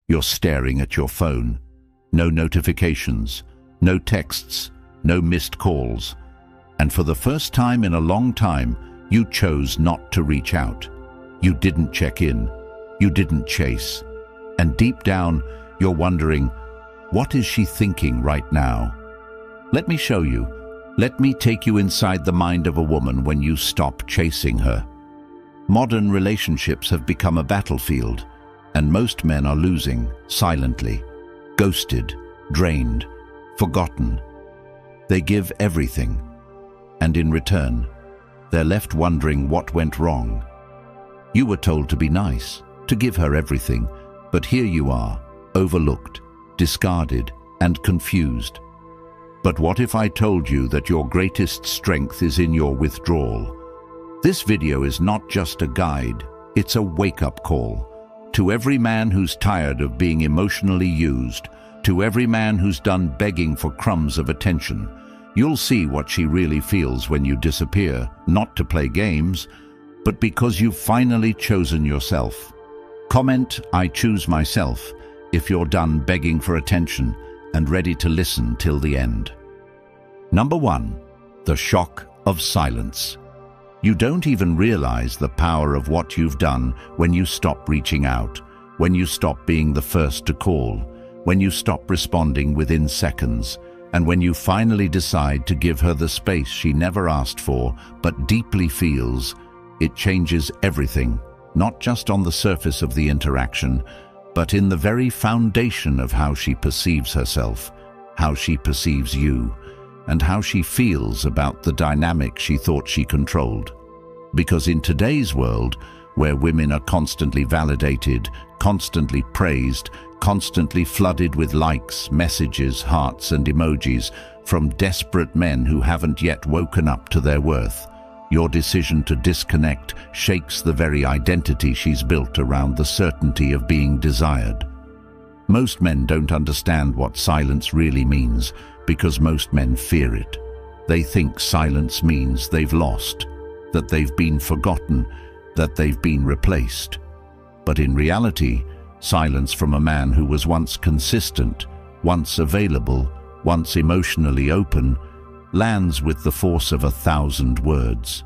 You're staring at your phone. No notifications, no texts, no missed calls. And for the first time in a long time, you chose not to reach out. You didn't check in. You didn't chase. And deep down, you're wondering, what is she thinking right now? Let me show you. Let me take you inside the mind of a woman when you stop chasing her. Modern relationships have become a battlefield, and most men are losing silently, ghosted, drained, forgotten. They give everything, and in return, they're left wondering what went wrong. You were told to be nice, to give her everything, but here you are, overlooked, discarded, and confused. But what if I told you that your greatest strength is in your withdrawal? This video is not just a guide, it's a wake-up call. To every man who's tired of being emotionally used, to every man who's done begging for crumbs of attention, you'll see what she really feels when you disappear, not to play games, but because you've finally chosen yourself. Comment, "I choose myself," if you're done begging for attention and ready to listen till the end. Number 1. The shock of silence. You don't even realize the power of what you've done when you stop reaching out, when you stop being the first to call, when you stop responding within seconds, and when you finally decide to give her the space she never asked for but deeply feels. It changes everything, not just on the surface of the interaction, but in the very foundation of how she perceives herself, how she perceives you, and how she feels about the dynamic she thought she controlled. Because in today's world, where women are constantly validated, constantly praised, constantly flooded with likes, messages, hearts, and emojis from desperate men who haven't yet woken up to their worth, your decision to disconnect shakes the very identity she's built around the certainty of being desired. Most men don't understand what silence really means because most men fear it. They think silence means they've lost, that they've been forgotten, that they've been replaced. But in reality, silence from a man who was once consistent, once available, once emotionally open, lands with the force of 1,000 words.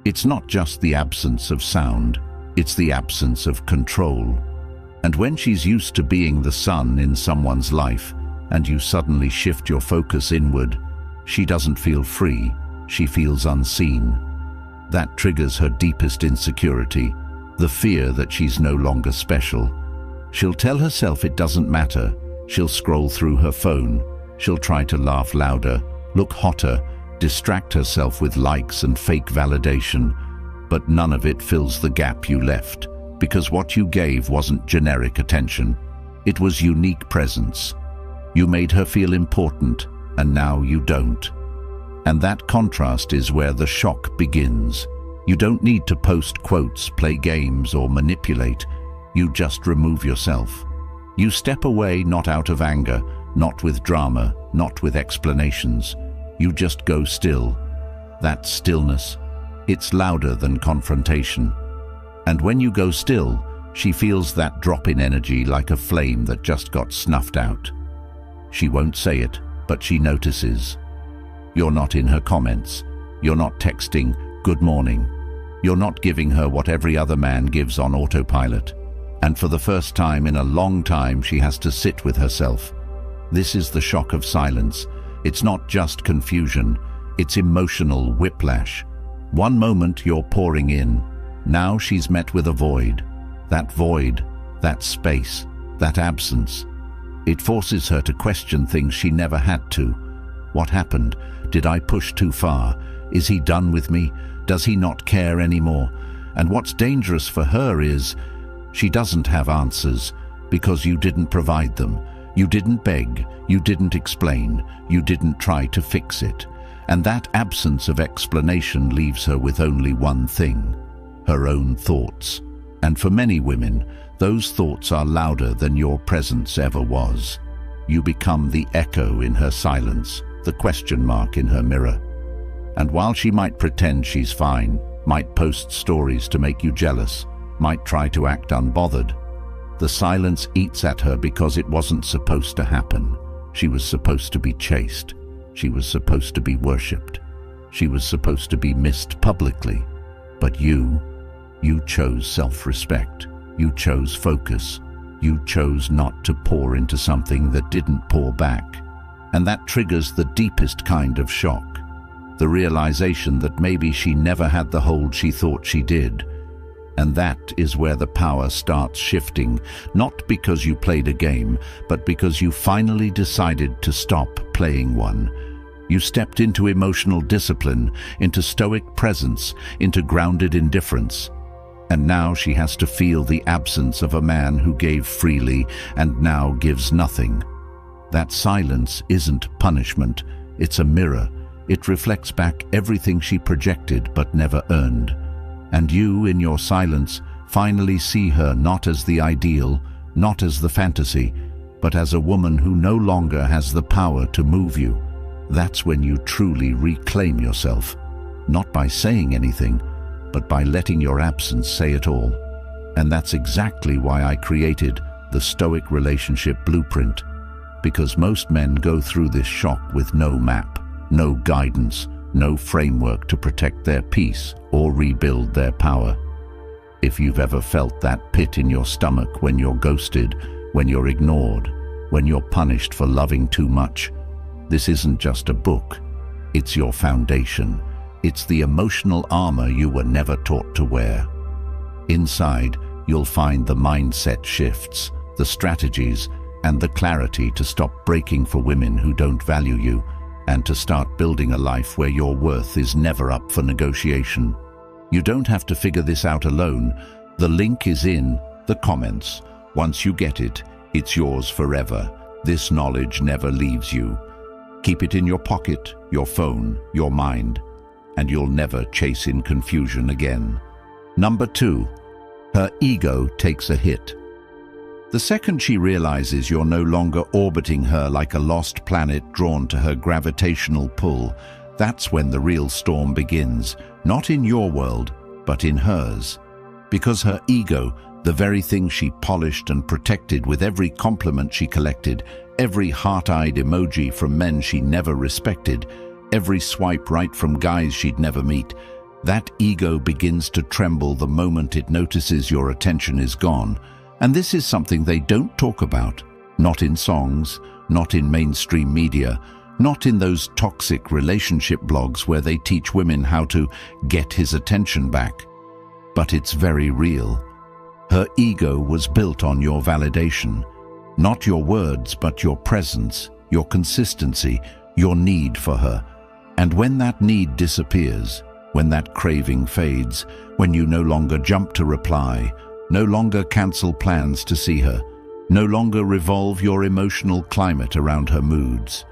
It's not just the absence of sound, it's the absence of control. And when she's used to being the sun in someone's life, and you suddenly shift your focus inward, she doesn't feel free, she feels unseen. That triggers her deepest insecurity, the fear that she's no longer special. She'll tell herself it doesn't matter, she'll scroll through her phone, she'll try to laugh louder, look hotter, distract herself with likes and fake validation, but none of it fills the gap you left, because what you gave wasn't generic attention, it was unique presence. You made her feel important, and now you don't. And that contrast is where the shock begins. You don't need to post quotes, play games, or manipulate. You just remove yourself. You step away not out of anger, not with drama, not with explanations. You just go still. That stillness, it's louder than confrontation. And when you go still, she feels that drop in energy like a flame that just got snuffed out. She won't say it, but she notices. You're not in her comments. You're not texting, "Good morning." You're not giving her what every other man gives on autopilot. And for the first time in a long time, she has to sit with herself. This is the shock of silence. It's not just confusion, it's emotional whiplash. One moment you're pouring in. Now she's met with a void. That void, that space, that absence. It forces her to question things she never had to. What happened? Did I push too far? Is he done with me? Does he not care anymore? And what's dangerous for her is, she doesn't have answers because you didn't provide them. You didn't beg, you didn't explain, you didn't try to fix it. And that absence of explanation leaves her with only one thing, her own thoughts. And for many women, those thoughts are louder than your presence ever was. You become the echo in her silence, the question mark in her mirror. And while she might pretend she's fine, might post stories to make you jealous, might try to act unbothered, The silence eats at her because it wasn't supposed to happen. She was supposed to be chased. She was supposed to be worshipped. She was supposed to be missed publicly. But you chose self-respect. You chose focus. You chose not to pour into something that didn't pour back. And that triggers the deepest kind of shock. The realization that maybe she never had the hold she thought she did. And that is where the power starts shifting, not because you played a game, but because you finally decided to stop playing one. You stepped into emotional discipline, into stoic presence, into grounded indifference. And now she has to feel the absence of a man who gave freely and now gives nothing. That silence isn't punishment, it's a mirror. It reflects back everything she projected but never earned. And you, in your silence, finally see her not as the ideal, not as the fantasy, but as a woman who no longer has the power to move you. That's when you truly reclaim yourself, not by saying anything, but by letting your absence say it all. And that's exactly why I created the Stoic Relationship Blueprint, because most men go through this shock with no map, no guidance, no framework to protect their peace or rebuild their power. If you've ever felt that pit in your stomach when you're ghosted, when you're ignored, when you're punished for loving too much, this isn't just a book. It's your foundation. It's the emotional armor you were never taught to wear. Inside, you'll find the mindset shifts, the strategies, and the clarity to stop breaking for women who don't value you, and to start building a life where your worth is never up for negotiation. You don't have to figure this out alone. The link is in the comments. Once you get it, it's yours forever. This knowledge never leaves you. Keep it in your pocket, your phone, your mind, and you'll never chase in confusion again. Number 2, her ego takes a hit. The second she realizes you're no longer orbiting her like a lost planet drawn to her gravitational pull, that's when the real storm begins, not in your world, but in hers. Because her ego, the very thing she polished and protected with every compliment she collected, every heart-eyed emoji from men she never respected, every swipe right from guys she'd never meet, that ego begins to tremble the moment it notices your attention is gone. And this is something they don't talk about, not in songs, not in mainstream media, not in those toxic relationship blogs where they teach women how to get his attention back. But it's very real. Her ego was built on your validation, not your words, but your presence, your consistency, your need for her. And when that need disappears, when that craving fades, when you no longer jump to reply, no longer cancel plans to see her, no longer revolve your emotional climate around her moods,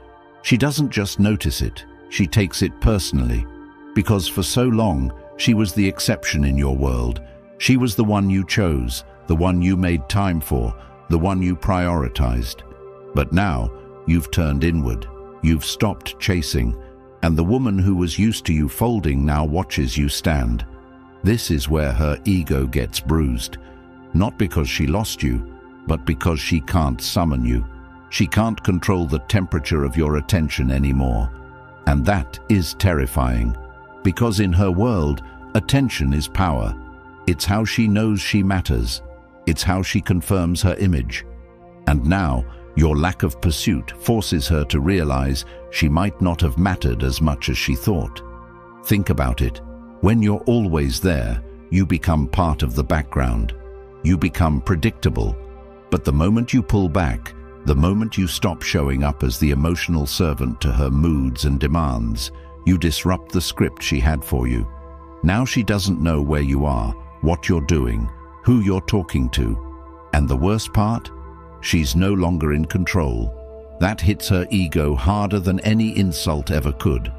she doesn't just notice it, she takes it personally. Because for so long, she was the exception in your world. She was the one you chose, the one you made time for, the one you prioritized. But now, you've turned inward, you've stopped chasing, and the woman who was used to you folding now watches you stand. This is where her ego gets bruised. Not because she lost you, but because she can't summon you. She can't control the temperature of your attention anymore. And that is terrifying, because in her world, attention is power. It's how she knows she matters. It's how she confirms her image. And now, your lack of pursuit forces her to realize she might not have mattered as much as she thought. Think about it. When you're always there, you become part of the background. You become predictable. But the moment you pull back, the moment you stop showing up as the emotional servant to her moods and demands, you disrupt the script she had for you. Now she doesn't know where you are, what you're doing, who you're talking to. And the worst part? She's no longer in control. That hits her ego harder than any insult ever could.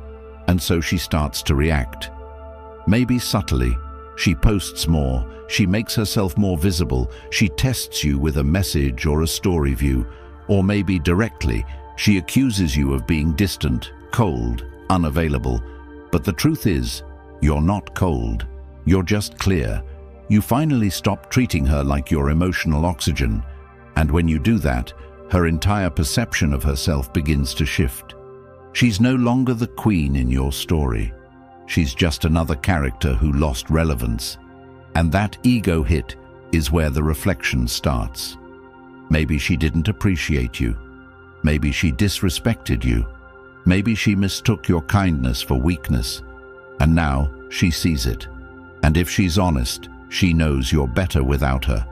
And so she starts to react. Maybe subtly. She posts more, she makes herself more visible, she tests you with a message or a story view, or maybe directly, she accuses you of being distant, cold, unavailable. But the truth is, you're not cold, you're just clear. You finally stop treating her like your emotional oxygen, and when you do that, her entire perception of herself begins to shift. She's no longer the queen in your story. She's just another character who lost relevance. And that ego hit is where the reflection starts. Maybe she didn't appreciate you. Maybe she disrespected you. Maybe she mistook your kindness for weakness. And now she sees it. And if she's honest, she knows you're better without her.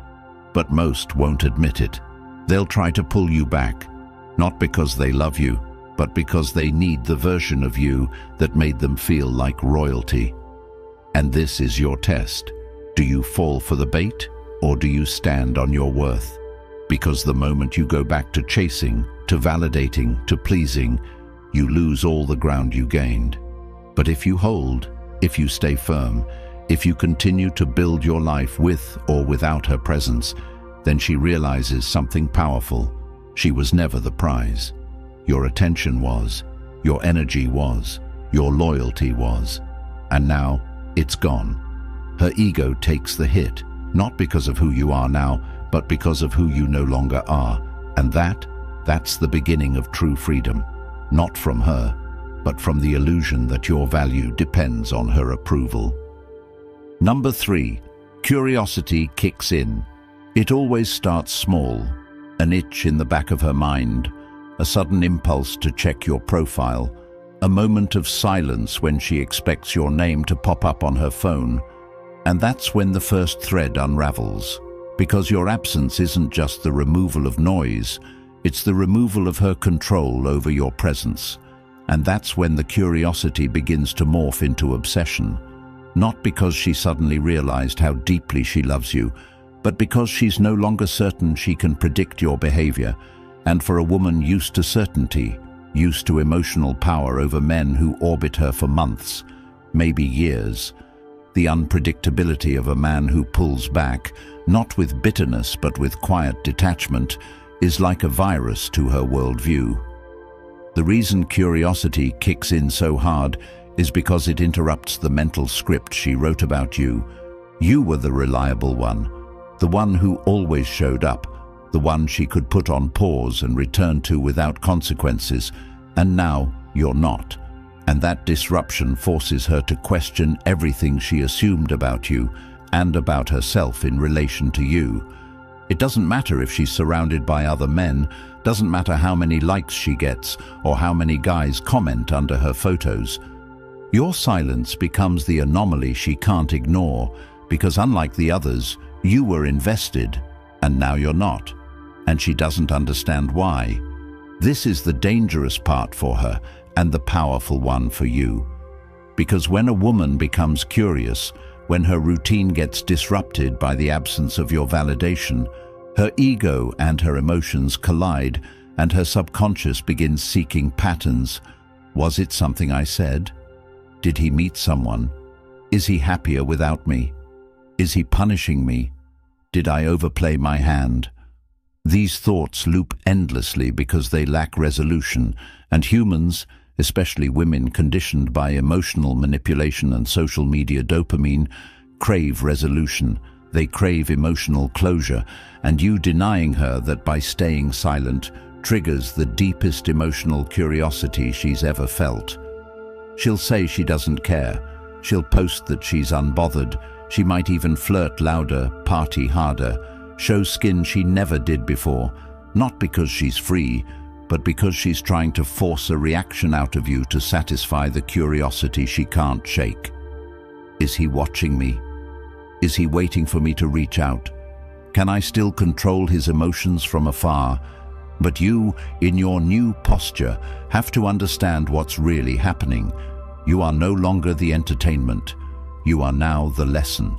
But most won't admit it. They'll try to pull you back, not because they love you, but because they need the version of you that made them feel like royalty. And this is your test. Do you fall for the bait, or do you stand on your worth? Because the moment you go back to chasing, to validating, to pleasing, you lose all the ground you gained. But if you hold, if you stay firm, if you continue to build your life with or without her presence, then she realizes something powerful. She was never the prize. Your attention was, your energy was, your loyalty was. And now, it's gone. Her ego takes the hit, not because of who you are now, but because of who you no longer are. And that's the beginning of true freedom. Not from her, but from the illusion that your value depends on her approval. Number 3, curiosity kicks in. It always starts small, an itch in the back of her mind, a sudden impulse to check your profile, a moment of silence when she expects your name to pop up on her phone. And that's when the first thread unravels, because your absence isn't just the removal of noise, it's the removal of her control over your presence. And that's when the curiosity begins to morph into obsession. Not because she suddenly realized how deeply she loves you, but because she's no longer certain she can predict your behavior. And for a woman used to certainty, used to emotional power over men who orbit her for months, maybe years, the unpredictability of a man who pulls back, not with bitterness but with quiet detachment, is like a virus to her worldview. The reason curiosity kicks in so hard is because it interrupts the mental script she wrote about you. You were the reliable one, the one who always showed up, the one she could put on pause and return to without consequences, and now you're not. And that disruption forces her to question everything she assumed about you and about herself in relation to you. It doesn't matter if she's surrounded by other men, doesn't matter how many likes she gets or how many guys comment under her photos. Your silence becomes the anomaly she can't ignore, because unlike the others, you were invested, and now you're not. And she doesn't understand why. This is the dangerous part for her, and the powerful one for you. Because when a woman becomes curious, when her routine gets disrupted by the absence of your validation, her ego and her emotions collide, and her subconscious begins seeking patterns. Was it something I said? Did he meet someone? Is he happier without me? Is he punishing me? Did I overplay my hand? These thoughts loop endlessly because they lack resolution, and humans, especially women conditioned by emotional manipulation and social media dopamine, crave resolution. They crave emotional closure, and you denying her that by staying silent triggers the deepest emotional curiosity she's ever felt. She'll say she doesn't care. She'll post that she's unbothered. She might even flirt louder, party harder, show skin she never did before, not because she's free, but because she's trying to force a reaction out of you to satisfy the curiosity she can't shake. Is he watching me? Is he waiting for me to reach out? Can I still control his emotions from afar? But you, in your new posture, have to understand what's really happening. You are no longer the entertainment. You are now the lesson.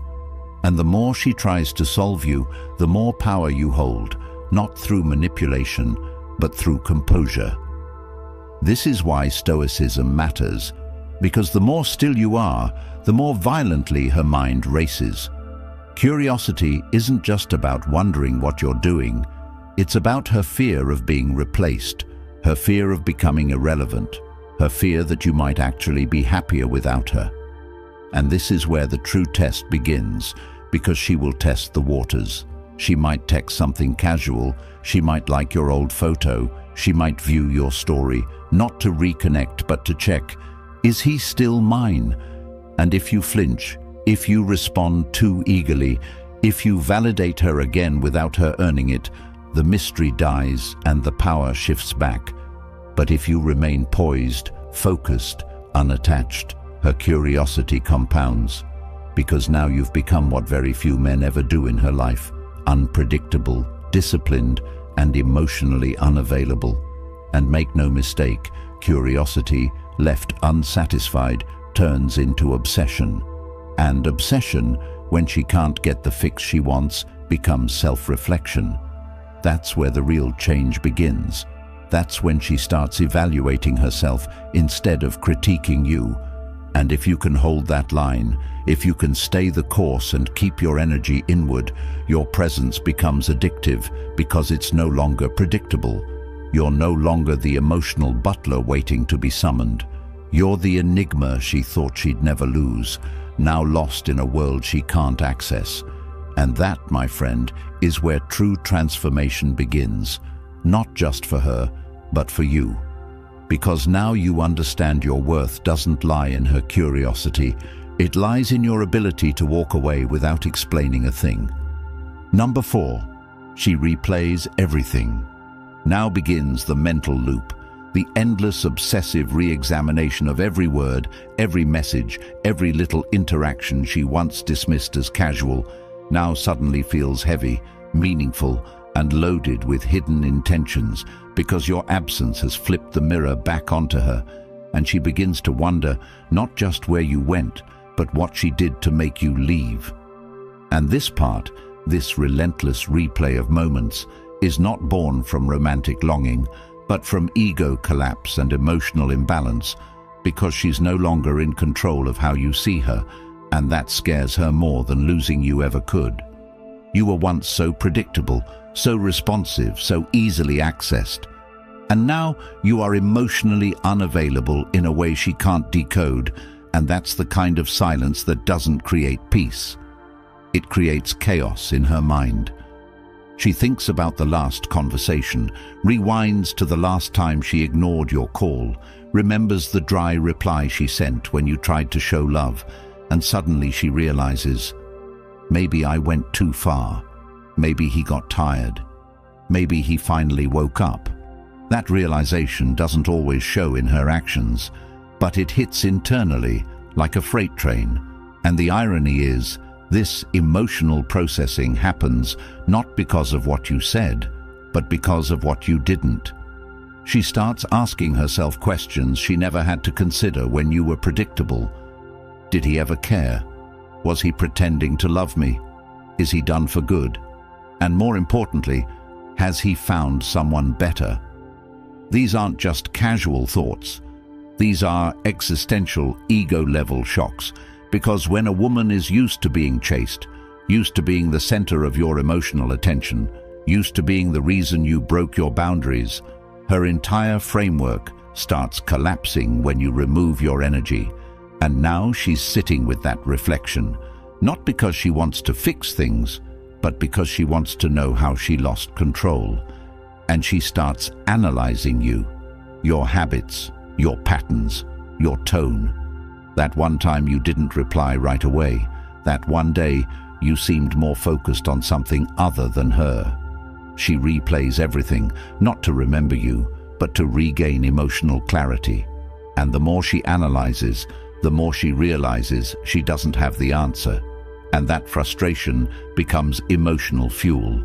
And the more she tries to solve you, the more power you hold, not through manipulation, but through composure. This is why Stoicism matters, because the more still you are, the more violently her mind races. Curiosity isn't just about wondering what you're doing. It's about her fear of being replaced, her fear of becoming irrelevant, her fear that you might actually be happier without her. And this is where the true test begins, because she will test the waters. She might text something casual, she might like your old photo, she might view your story, not to reconnect but to check, is he still mine? And if you flinch, if you respond too eagerly, if you validate her again without her earning it, the mystery dies and the power shifts back. But if you remain poised, focused, unattached, her curiosity compounds, because now you've become what very few men ever do in her life: unpredictable, disciplined, and emotionally unavailable. And make no mistake, curiosity, left unsatisfied, turns into obsession. And obsession, when she can't get the fix she wants, becomes self-reflection. That's where the real change begins. That's when she starts evaluating herself instead of critiquing you. And if you can hold that line, if you can stay the course and keep your energy inward, your presence becomes addictive because it's no longer predictable. You're no longer the emotional butler waiting to be summoned. You're the enigma she thought she'd never lose, now lost in a world she can't access. And that, my friend, is where true transformation begins, not just for her, but for you. Because now you understand your worth doesn't lie in her curiosity, it lies in your ability to walk away without explaining a thing. Number 4, she replays everything. Now begins the mental loop, the endless obsessive re-examination of every word, every message, every little interaction she once dismissed as casual, now suddenly feels heavy, meaningful, and loaded with hidden intentions, because your absence has flipped the mirror back onto her, and she begins to wonder not just where you went, but what she did to make you leave. And this part, this relentless replay of moments, is not born from romantic longing, but from ego collapse and emotional imbalance, because she's no longer in control of how you see her, and that scares her more than losing you ever could. You were once so predictable, so responsive, so easily accessed. And now you are emotionally unavailable in a way she can't decode, and that's the kind of silence that doesn't create peace. It creates chaos in her mind. She thinks about the last conversation, rewinds to the last time she ignored your call, remembers the dry reply she sent when you tried to show love, and suddenly she realizes, maybe I went too far. Maybe he got tired. Maybe he finally woke up. That realization doesn't always show in her actions, but it hits internally, like a freight train. And the irony is, this emotional processing happens not because of what you said, but because of what you didn't. She starts asking herself questions she never had to consider when you were predictable. Did he ever care? Was he pretending to love me? Is he done for good? And more importantly, has he found someone better? These aren't just casual thoughts. These are existential, ego-level shocks, because when a woman is used to being chased, used to being the center of your emotional attention, used to being the reason you broke your boundaries, her entire framework starts collapsing when you remove your energy. And now she's sitting with that reflection, not because she wants to fix things, but because she wants to know how she lost control. And she starts analyzing you, your habits, your patterns, your tone. That one time you didn't reply right away, that one day you seemed more focused on something other than her. She replays everything, not to remember you, but to regain emotional clarity. And the more she analyzes, the more she realizes she doesn't have the answer. And that frustration becomes emotional fuel.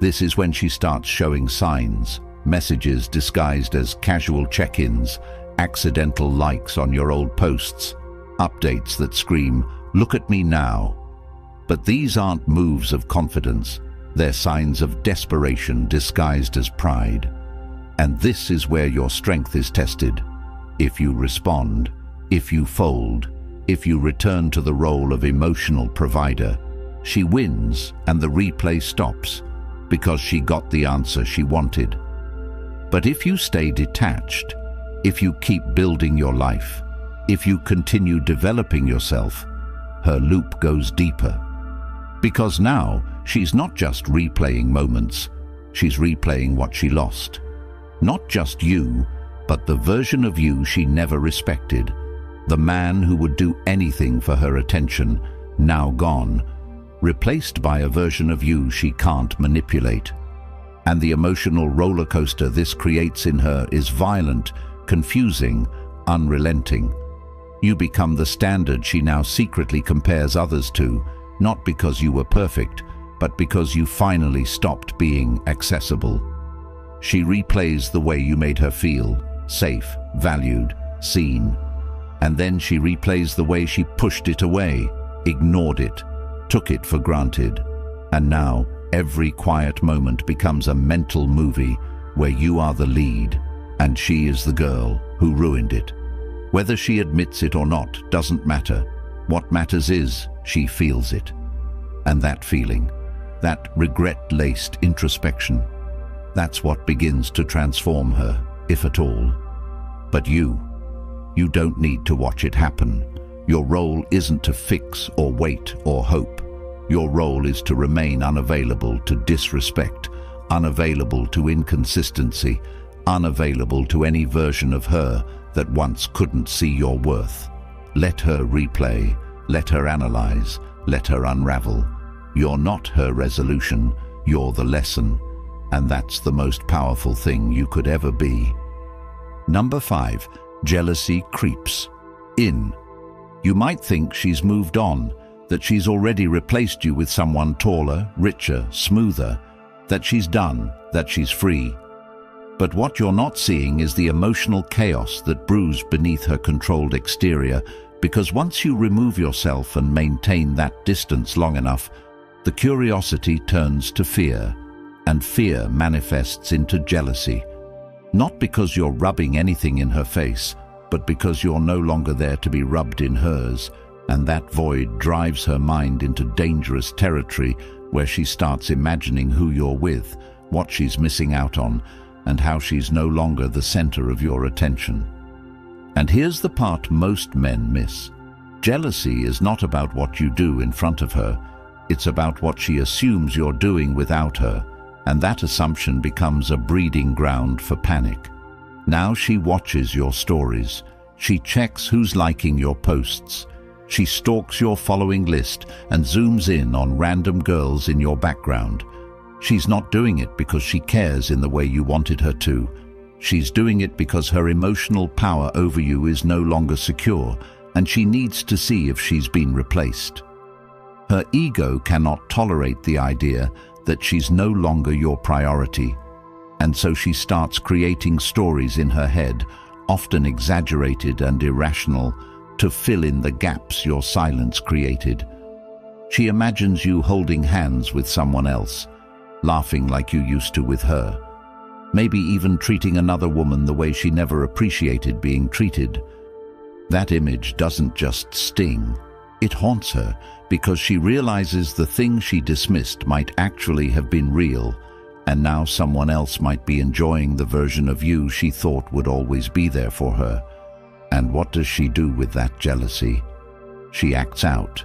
This is when she starts showing signs, messages disguised as casual check-ins, accidental likes on your old posts, updates that scream, "Look at me now." But these aren't moves of confidence. They're signs of desperation disguised as pride. And this is where your strength is tested. If you respond, if you fold, if you return to the role of emotional provider, she wins and the replay stops, because she got the answer she wanted. But if you stay detached, if you keep building your life, if you continue developing yourself, her loop goes deeper. Because now she's not just replaying moments, she's replaying what she lost. Not just you, but the version of you she never respected. The man who would do anything for her attention, now gone, replaced by a version of you she can't manipulate. And the emotional roller coaster this creates in her is violent, confusing, unrelenting. You become the standard she now secretly compares others to, not because you were perfect, but because you finally stopped being accessible. She replays the way you made her feel, safe, valued, seen. And then she replays the way she pushed it away, ignored it, took it for granted. And now, every quiet moment becomes a mental movie where you are the lead and she is the girl who ruined it. Whether she admits it or not doesn't matter. What matters is she feels it. And that feeling, that regret-laced introspection, that's what begins to transform her, if at all. But you don't need to watch it happen. Your role isn't to fix or wait or hope. Your role is to remain unavailable to disrespect, unavailable to inconsistency, unavailable to any version of her that once couldn't see your worth. Let her replay, let her analyze, let her unravel. You're not her resolution, you're the lesson, and that's the most powerful thing you could ever be. Number 5, jealousy creeps in. You might think she's moved on, that she's already replaced you with someone taller, richer, smoother, that she's done, that she's free. But what you're not seeing is the emotional chaos that brews beneath her controlled exterior, because once you remove yourself and maintain that distance long enough, the curiosity turns to fear, and fear manifests into jealousy. Not because you're rubbing anything in her face, but because you're no longer there to be rubbed in hers, and that void drives her mind into dangerous territory where she starts imagining who you're with, what she's missing out on, and how she's no longer the center of your attention. And here's the part most men miss. Jealousy is not about what you do in front of her, it's about what she assumes you're doing without her, and that assumption becomes a breeding ground for panic. Now she watches your stories, she checks who's liking your posts, she stalks your following list and zooms in on random girls in your background. She's not doing it because she cares in the way you wanted her to. She's doing it because her emotional power over you is no longer secure, and she needs to see if she's been replaced. Her ego cannot tolerate the idea that she's no longer your priority, and so she starts creating stories in her head, often exaggerated and irrational, to fill in the gaps your silence created. She imagines you holding hands with someone else, laughing like you used to with her, maybe even treating another woman the way she never appreciated being treated. That image doesn't just sting, it haunts her, because she realizes the thing she dismissed might actually have been real, and now someone else might be enjoying the version of you she thought would always be there for her. And what does she do with that jealousy? She acts out.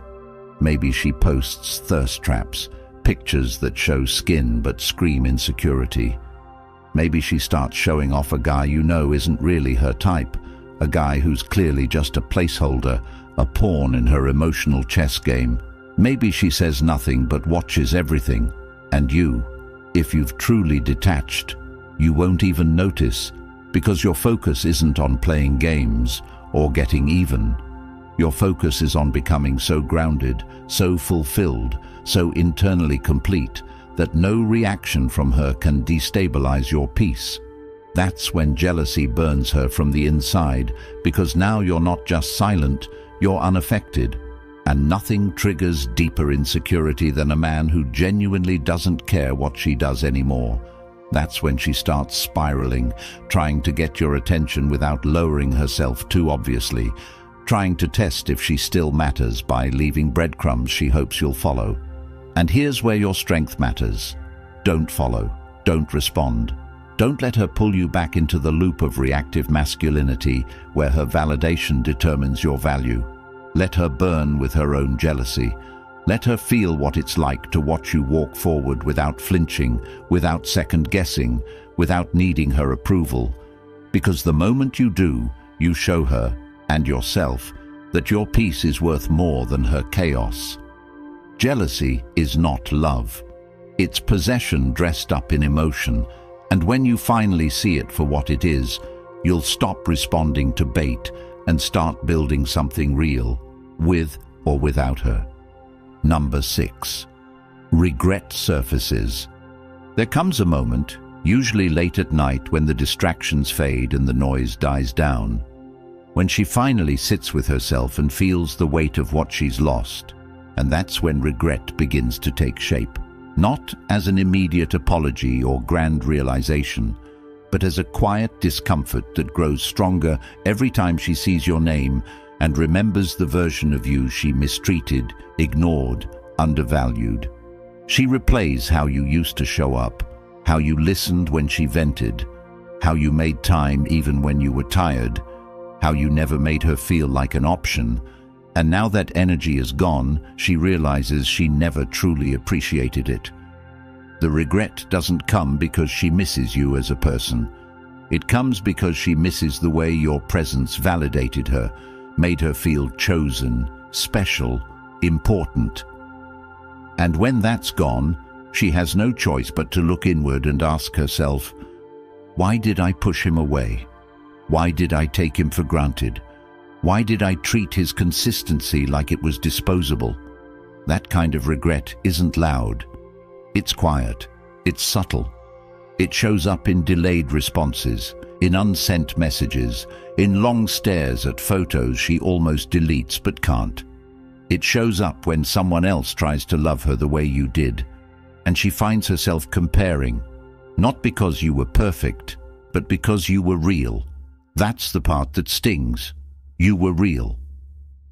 Maybe she posts thirst traps, pictures that show skin but scream insecurity. Maybe she starts showing off a guy you know isn't really her type, a guy who's clearly just a placeholder, a pawn in her emotional chess game. Maybe she says nothing but watches everything, and you, if you've truly detached, you won't even notice, because your focus isn't on playing games or getting even. Your focus is on becoming so grounded, so fulfilled, so internally complete, that no reaction from her can destabilize your peace. That's when jealousy burns her from the inside, because now you're not just silent, you're unaffected, and nothing triggers deeper insecurity than a man who genuinely doesn't care what she does anymore. That's when she starts spiraling, trying to get your attention without lowering herself too obviously, trying to test if she still matters by leaving breadcrumbs she hopes you'll follow. And here's where your strength matters. Don't follow, don't respond. Don't let her pull you back into the loop of reactive masculinity where her validation determines your value. Let her burn with her own jealousy. Let her feel what it's like to watch you walk forward without flinching, without second-guessing, without needing her approval. Because the moment you do, you show her, and yourself, that your peace is worth more than her chaos. Jealousy is not love. It's possession dressed up in emotion, and when you finally see it for what it is, you'll stop responding to bait and start building something real, with or without her. Number 6. Regret surfaces. There comes a moment, usually late at night when the distractions fade and the noise dies down, when she finally sits with herself and feels the weight of what she's lost. And that's when regret begins to take shape, not as an immediate apology or grand realization, but as a quiet discomfort that grows stronger every time she sees your name and remembers the version of you she mistreated, ignored, undervalued. She replays how you used to show up, how you listened when she vented, how you made time even when you were tired, how you never made her feel like an option. And now that energy is gone, she realizes she never truly appreciated it. The regret doesn't come because she misses you as a person. It comes because she misses the way your presence validated her, made her feel chosen, special, important. And when that's gone, she has no choice but to look inward and ask herself, why did I push him away? Why did I take him for granted? Why did I treat his consistency like it was disposable? That kind of regret isn't loud. It's quiet. It's subtle. It shows up in delayed responses, in unsent messages, in long stares at photos she almost deletes but can't. It shows up when someone else tries to love her the way you did, and she finds herself comparing, not because you were perfect, but because you were real. That's the part that stings. You were real.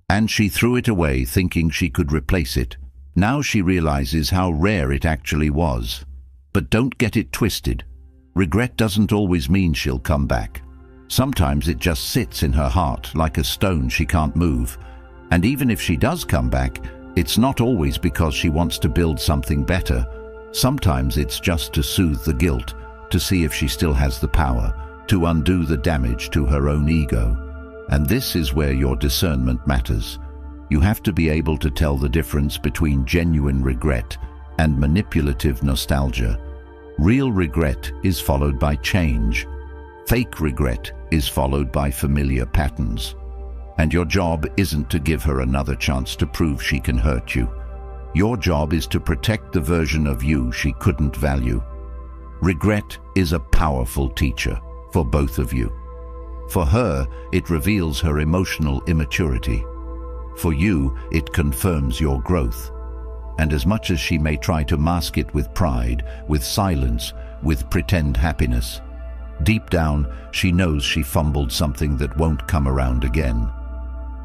And she threw it away thinking she could replace it. Now she realizes how rare it actually was. But don't get it twisted. Regret doesn't always mean she'll come back. Sometimes it just sits in her heart like a stone she can't move. And even if she does come back, it's not always because she wants to build something better. Sometimes it's just to soothe the guilt, to see if she still has the power, to undo the damage to her own ego. And this is where your discernment matters. You have to be able to tell the difference between genuine regret and manipulative nostalgia. Real regret is followed by change. Fake regret is followed by familiar patterns. And your job isn't to give her another chance to prove she can hurt you. Your job is to protect the version of you she couldn't value. Regret is a powerful teacher for both of you. For her, it reveals her emotional immaturity. For you, it confirms your growth. And as much as she may try to mask it with pride, with silence, with pretend happiness, deep down, she knows she fumbled something that won't come around again.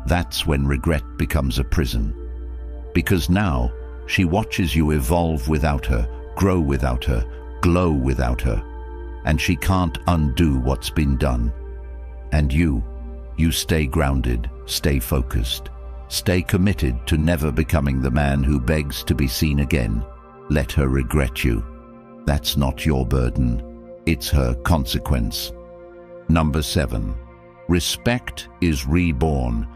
That's when regret becomes a prison. Because now, she watches you evolve without her, grow without her, glow without her. And she can't undo what's been done. And you stay grounded, stay focused, stay committed to never becoming the man who begs to be seen again. Let her regret you. That's not your burden. It's her consequence. Number 7. Respect is reborn.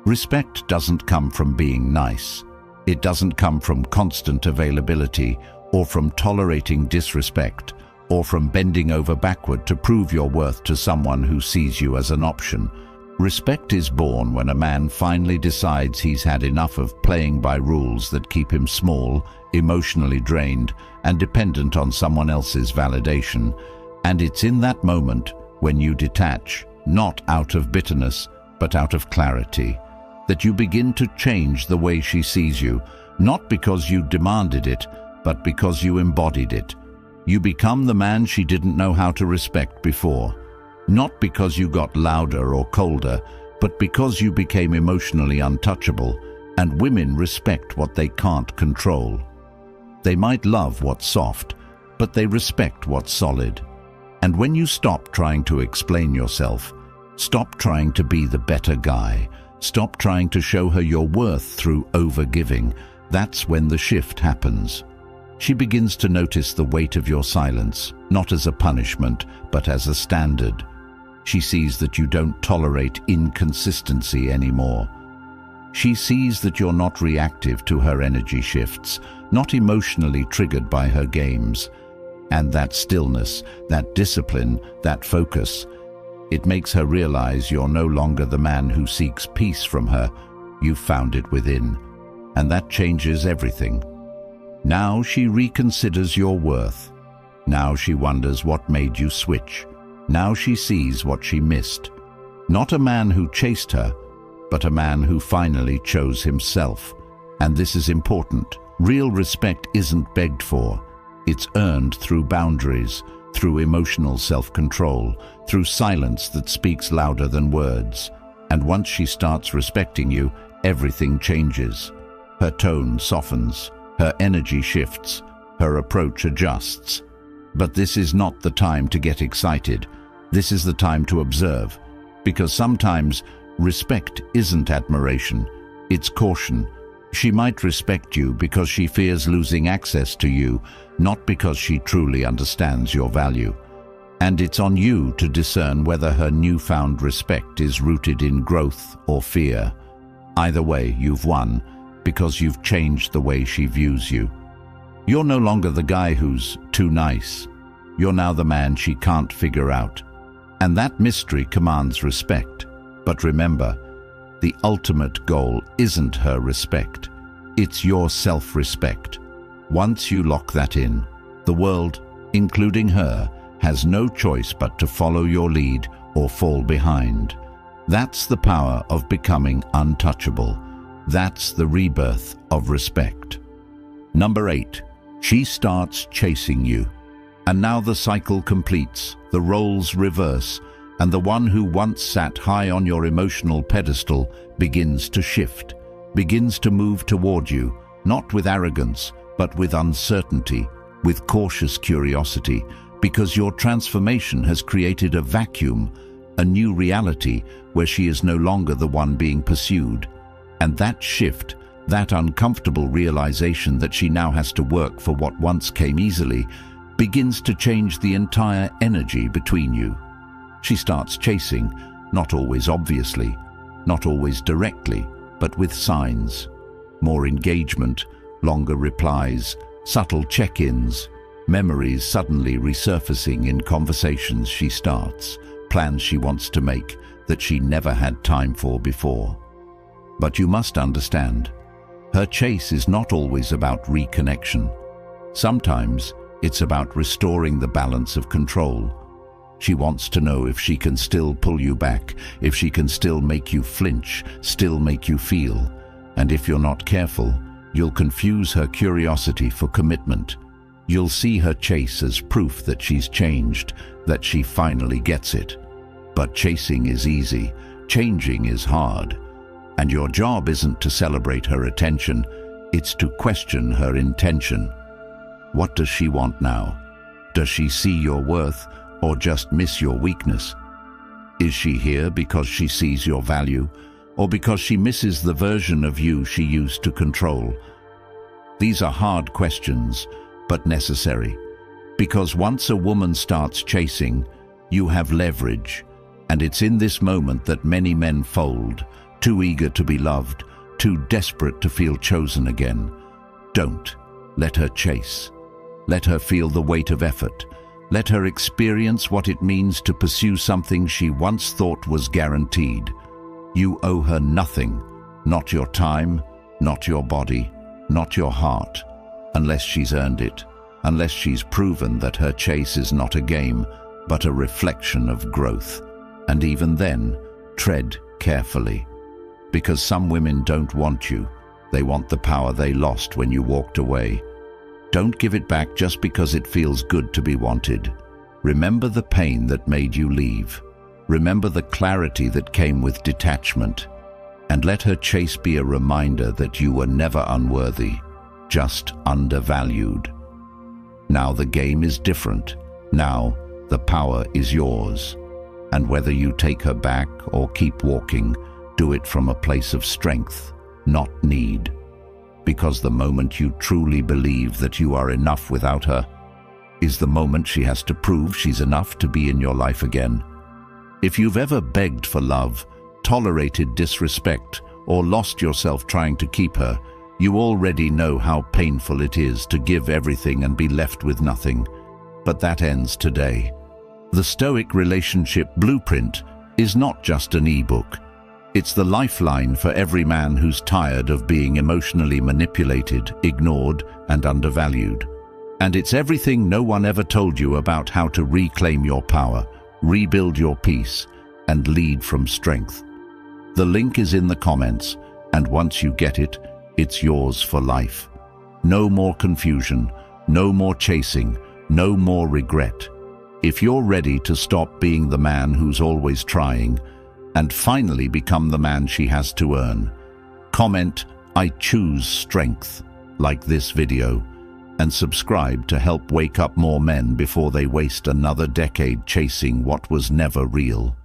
Respect doesn't come from being nice. It doesn't come from constant availability or from tolerating disrespect or from bending over backward to prove your worth to someone who sees you as an option. Respect is born when a man finally decides he's had enough of playing by rules that keep him small, emotionally drained, and dependent on someone else's validation. And it's in that moment when you detach, not out of bitterness, but out of clarity, that you begin to change the way she sees you, not because you demanded it, but because you embodied it. You become the man she didn't know how to respect before. Not because you got louder or colder, but because you became emotionally untouchable, and women respect what they can't control. They might love what's soft, but they respect what's solid. And when you stop trying to explain yourself, stop trying to be the better guy, stop trying to show her your worth through overgiving, That's when the shift happens. She begins to notice the weight of your silence, not as a punishment, but as a standard. She sees that you don't tolerate inconsistency anymore. She sees that you're not reactive to her energy shifts, not emotionally triggered by her games. And that stillness, that discipline, that focus, it makes her realize you're no longer the man who seeks peace from her. You've found it within. And that changes everything. Now she reconsiders your worth. Now she wonders what made you switch. Now she sees what she missed. Not a man who chased her, but a man who finally chose himself. And this is important. Real respect isn't begged for. It's earned through boundaries, through emotional self-control, through silence that speaks louder than words. And once she starts respecting you, everything changes. Her tone softens, her energy shifts, her approach adjusts. But this is not the time to get excited. This is the time to observe. Because sometimes respect isn't admiration, it's caution. She might respect you because she fears losing access to you, not because she truly understands your value. And it's on you to discern whether her newfound respect is rooted in growth or fear. Either way, you've won, because you've changed the way she views you. You're no longer the guy who's too nice. You're now the man she can't figure out. And that mystery commands respect. But remember, the ultimate goal isn't her respect. It's your self-respect. Once you lock that in, the world, including her, has no choice but to follow your lead or fall behind. That's the power of becoming untouchable. That's the rebirth of respect. Number 8, she starts chasing you. And now the cycle completes, the roles reverse, and the one who once sat high on your emotional pedestal begins to shift, begins to move toward you, not with arrogance, but with uncertainty, with cautious curiosity, because your transformation has created a vacuum, a new reality where she is no longer the one being pursued. And that shift, that uncomfortable realization that she now has to work for what once came easily, begins to change the entire energy between you. She starts chasing, not always obviously, not always directly, but with signs. More engagement, longer replies, subtle check-ins, memories suddenly resurfacing in conversations she starts, plans she wants to make that she never had time for before. But you must understand, her chase is not always about reconnection. Sometimes it's about restoring the balance of control. She wants to know if she can still pull you back, if she can still make you flinch, still make you feel. And if you're not careful, you'll confuse her curiosity for commitment. You'll see her chase as proof that she's changed, that she finally gets it. But chasing is easy, changing is hard. And your job isn't to celebrate her attention, it's to question her intention. What does she want now? Does she see your worth or just miss your weakness? Is she here because she sees your value or because she misses the version of you she used to control? These are hard questions, but necessary. Because once a woman starts chasing, you have leverage. And it's in this moment that many men fold, too eager to be loved, too desperate to feel chosen again. Don't let her chase. Let her feel the weight of effort. Let her experience what it means to pursue something she once thought was guaranteed. You owe her nothing, not your time, not your body, not your heart, unless she's earned it, unless she's proven that her chase is not a game, but a reflection of growth. And even then, tread carefully. Because some women don't want you. They want the power they lost when you walked away. Don't give it back just because it feels good to be wanted. Remember the pain that made you leave. Remember the clarity that came with detachment. And let her chase be a reminder that you were never unworthy, just undervalued. Now the game is different. Now the power is yours. And whether you take her back or keep walking, do it from a place of strength, not need. because the moment you truly believe that you are enough without her is the moment she has to prove she's enough to be in your life again. If you've ever begged for love, tolerated disrespect, or lost yourself trying to keep her, you already know how painful it is to give everything and be left with nothing. But that ends today. The Stoic Relationship Blueprint is not just an e-book. It's the lifeline for every man who's tired of being emotionally manipulated, ignored, and undervalued. And it's everything no one ever told you about how to reclaim your power, rebuild your peace, and lead from strength. The link is in the comments, and once you get it, it's yours for life. No more confusion, no more chasing, no more regret. If you're ready to stop being the man who's always trying and finally become the man she has to earn, comment "I choose strength" like this video, and subscribe to help wake up more men before they waste another decade chasing what was never real.